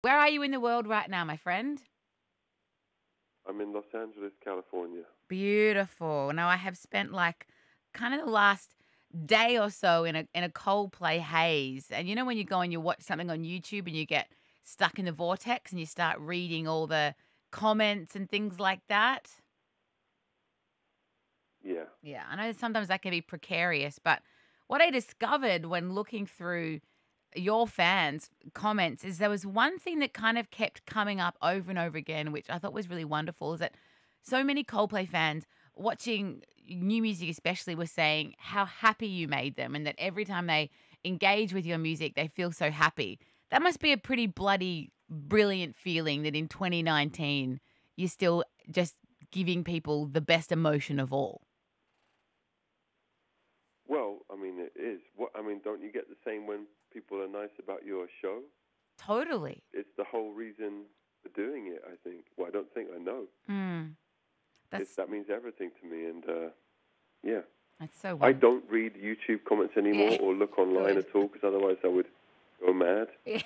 Where are you in the world right now, my friend? I'm in Los Angeles, California. Beautiful. Now I have spent like kind of the last day or so in a Coldplay haze. And you know when you go and you watch something on YouTube and you get stuck in the vortex and you start reading all the comments and things like that? Yeah. Yeah, I know sometimes that can be precarious, but what I discovered when looking through your fans' comments is there was one thing that kind of kept coming up over and over again, which I thought was really wonderful, is that so many Coldplay fans watching new music especially were saying how happy you made them and that every time they engage with your music, they feel so happy. That must be a pretty bloody brilliant feeling that in 2019 you're still just giving people the best emotion of all. Well, I mean, it is. What I mean, don't you get the same when people are nice about your show? Totally. It's the whole reason for doing it, I think. Well, I don't think I know. Mm, that's That means everything to me, and yeah. that's so I wonderful. don't read YouTube comments anymore Yeah, or look online good. at all because otherwise I would go mad. Yeah.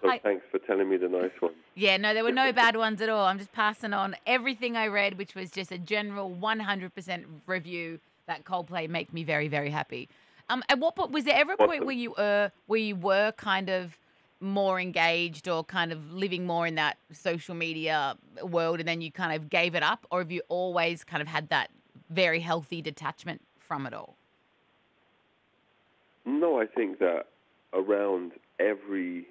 So thanks for telling me the nice ones. Yeah, no, there were no bad ones at all. I'm just passing on everything I read, which was just a general 100% review that Coldplay make me very, very happy. At what point was there ever a point Awesome. where you were kind of more engaged or kind of living more in that social media world, and then you kind of gave it up, or have you always kind of had that very healthy detachment from it all? No, I think that around every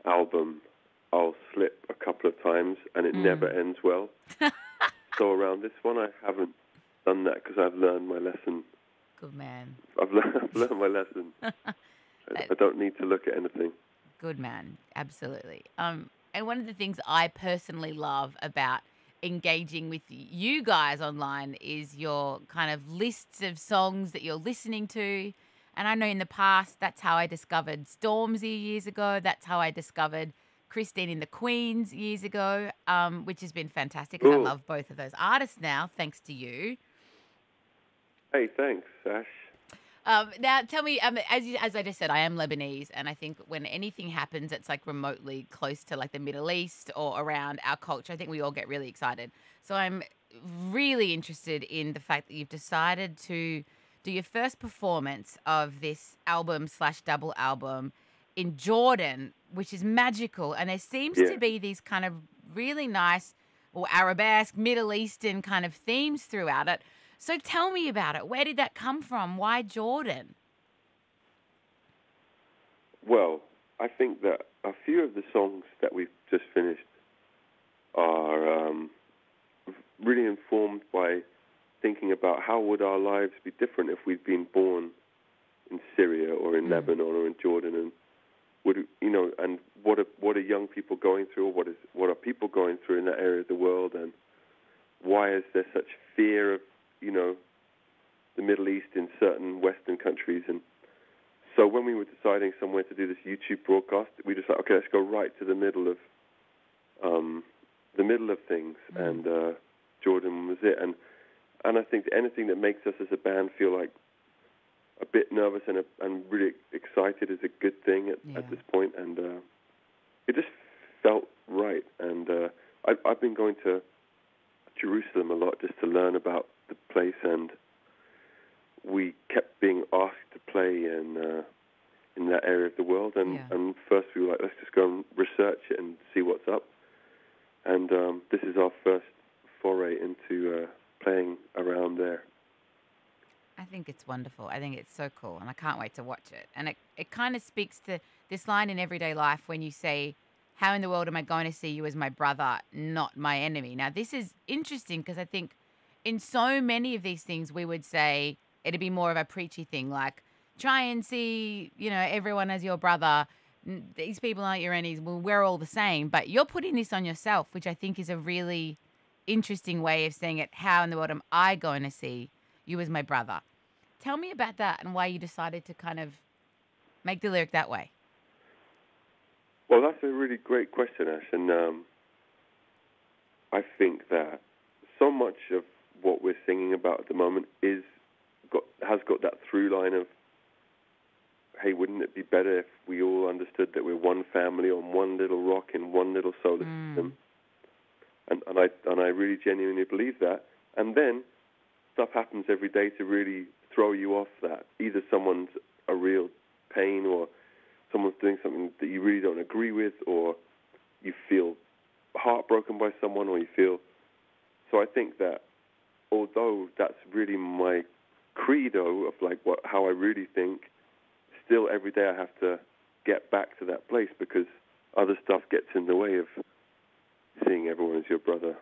album I'll slip a couple of times and it never Mm. ends well. So around this one I haven't done that because I've learned my lesson. Good man. I've learned my lesson. That I don't need to look at anything. Good man, absolutely. And one of the things I personally love about engaging with you guys online is your kind of lists of songs that you're listening to. And I know in the past, that's how I discovered Stormzy years ago. That's how I discovered Christine in the Queens years ago, which has been fantastic because I Cool. love both of those artists now, thanks to you. Hey, thanks, Ash. Now, tell me, as I just said, I am Lebanese, and I think when anything happens that's like remotely close to like the Middle East or around our culture, I think we all get really excited. So I'm really interested in the fact that you've decided to do your first performance of this album slash double album in Jordan, which is magical, and there seems to Yeah. be these kind of really nice or arabesque Middle Eastern kind of themes throughout it. So tell me about it. Where did that come from? Why Jordan? Well, I think that a few of the songs that we've just finished are really informed by thinking about how would our lives be different if we'd been born in Syria or in Mm, Lebanon or in Jordan, and and what are young people going through, or what are people going through in that area of the world, and why is there such fear of you know the Middle East in certain Western countries? And so when we were deciding somewhere to do this YouTube broadcast, we just like, okay, let's go right to um, the middle of things, mm, and Jordan was it. And I think anything that makes us as a band feel like a bit nervous and really excited is a good thing at yeah. this point, and it just felt right. And I've been going to Jerusalem a lot just to learn about the place, and we kept being asked to play in that area of the world, Yeah. and first we were like, let's just go and research it and see what's up. And this is our first foray into playing around there. I think it's wonderful. I think it's so cool, and I can't wait to watch it. And it kind of speaks to this line in everyday life when you say, how in the world am I going to see you as my brother, not my enemy? Now, this is interesting because I think in so many of these things, we would say it'd be more of a preachy thing, like try and see, everyone as your brother. These people aren't your enemies. Well, we're all the same. But you're putting this on yourself, which I think is a really interesting way of saying it. How in the world am I going to see you as my brother? Tell me about that and why you decided to kind of make the lyric that way. Well, that's a really great question, Ash, and I think that so much of what we're singing about at the moment has got that through line of hey, wouldn't it be better if we all understood that we're one family on one little rock in one little solar system? And I really genuinely believe that. And then stuff happens every day to really throw you off that. Either someone's a real pain, or someone's doing something that you really don't agree with, or you feel heartbroken by someone, or you feel... So I think that although that's really my credo of like how I really think, still every day I have to get back to that place, because other stuff gets in the way of seeing everyone as your brother.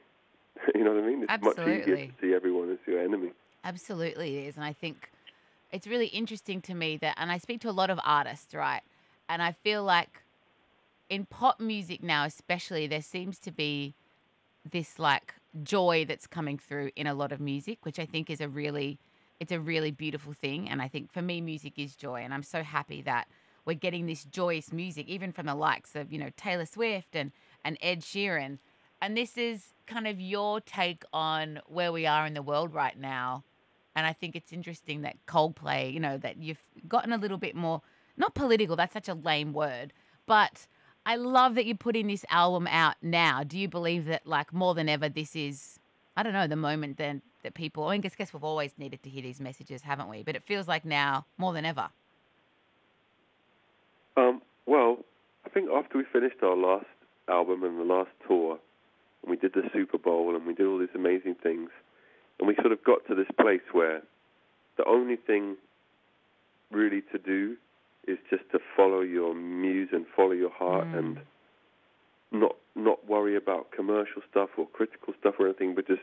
You know what I mean? It's much easier to see everyone as your enemy. Absolutely it is. And I think it's really interesting to me that, and I speak to a lot of artists, right? And I feel like in pop music now especially, there seems to be this like joy that's coming through in a lot of music, which I think is it's a really beautiful thing. And I think for me, music is joy. And I'm so happy that we're getting this joyous music, even from the likes of, Taylor Swift and Ed Sheeran. And this is kind of your take on where we are in the world right now. And I think it's interesting that Coldplay, that you've gotten a little bit more, not political, that's such a lame word, but I love that you're putting this album out now. Do you believe that, like, more than ever, this is, I don't know, the moment then that people, I guess we've always needed to hear these messages, haven't we? But it feels like now more than ever. Well, I think after we finished our last album and the last tour, and we did the Super Bowl and we did all these amazing things, and we sort of got to this place where the only thing really to do is just to follow your muse and follow your heart and not worry about commercial stuff or critical stuff or anything, but just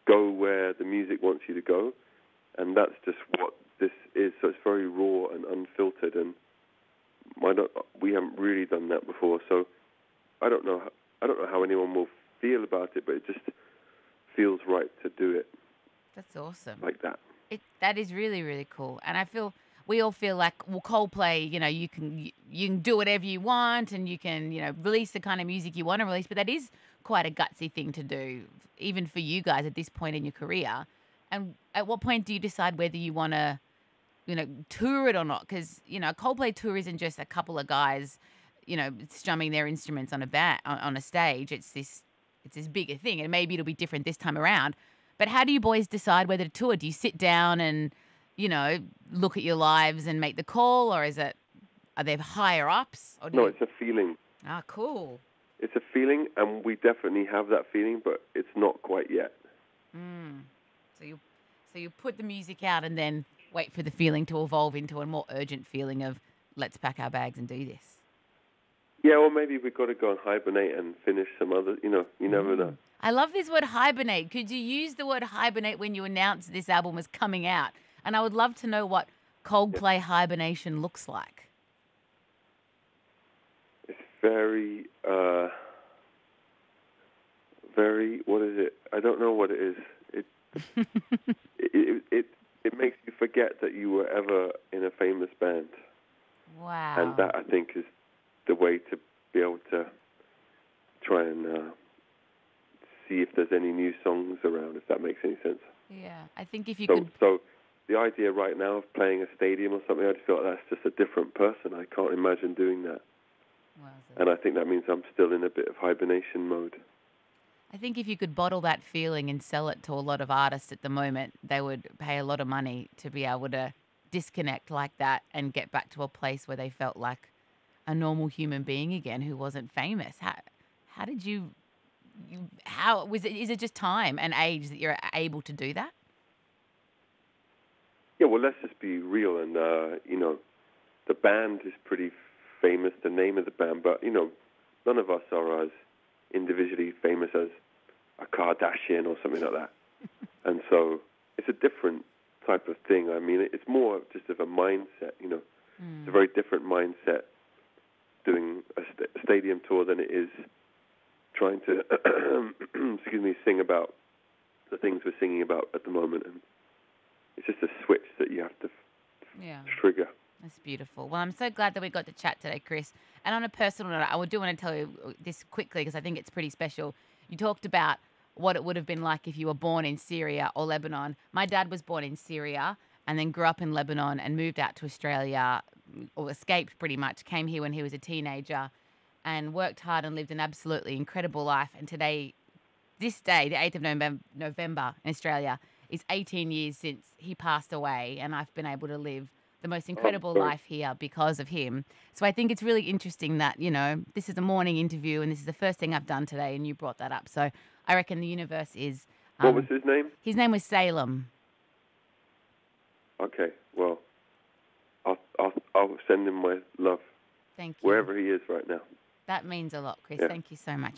go where the music wants you to go. And that's just what this is. So it's very raw and unfiltered, and we haven't really done that before. So I don't know how anyone will feel about it, but it just feels right to do it. That's awesome. Like that. That is really, really cool. And I feel we all feel like, well, Coldplay, you can do whatever you want, and you can, release the kind of music you want to release. But that is quite a gutsy thing to do, even for you guys at this point in your career. And at what point do you decide whether you want to, tour it or not? Because, a Coldplay tour isn't just a couple of guys, strumming their instruments on a stage. It's this bigger thing, and maybe it'll be different this time around. But how do you boys decide whether to tour? Do you sit down and, look at your lives and make the call, or are there higher ups? Or it's a feeling. Ah, cool. It's a feeling, and we definitely have that feeling, but it's not quite yet. So you put the music out and then wait for the feeling to evolve into a more urgent feeling of, let's pack our bags and do this. Yeah, or maybe we've got to go and hibernate and finish some other, you never know. I love this word hibernate. Could you use the word hibernate when you announced this album was coming out? And I would love to know what Coldplay hibernation looks like. It's very, what is it? I don't know what it is. It makes you forget that you were ever in a famous band. Wow. And that, I think, is the way to be able to try and see if there's any new songs around, if that makes any sense. Yeah, I think if you could... So the idea right now of playing a stadium or something, I just feel like that's just a different person. I can't imagine doing that. Wow, and I think that means I'm still in a bit of hibernation mode. I think if you could bottle that feeling and sell it to a lot of artists at the moment, they would pay a lot of money to be able to disconnect like that and get back to a place where they felt like a normal human being again who wasn't famous. How did you how was it? Is it just time and age that you're able to do that? Yeah, well, let's just be real. And, the band is pretty famous, the name of the band, but, none of us are as individually famous as a Kardashian or something like that. And so it's a different type of thing. I mean, it's more just of a mindset, It's a very different mindset doing a stadium tour than it is trying to, sing about the things we're singing about at the moment. And it's just a switch that you have to trigger. That's beautiful. Well, I'm so glad that we got to chat today, Chris. And on a personal note, I do want to tell you this quickly because I think it's pretty special. You talked about what it would have been like if you were born in Syria or Lebanon. My dad was born in Syria and then grew up in Lebanon and moved out to Australia or escaped pretty much, came here when he was a teenager and worked hard and lived an absolutely incredible life. And today, this day, the 8th of November in Australia, is 18 years since he passed away, and I've been able to live the most incredible life here because of him. So I think it's really interesting that, this is a morning interview and this is the first thing I've done today, and you brought that up. So I reckon the universe is... what was his name? His name was Salem. Okay, well, I'll send him my love. Thank you. Wherever he is right now. That means a lot, Chris. Yeah. Thank you so much.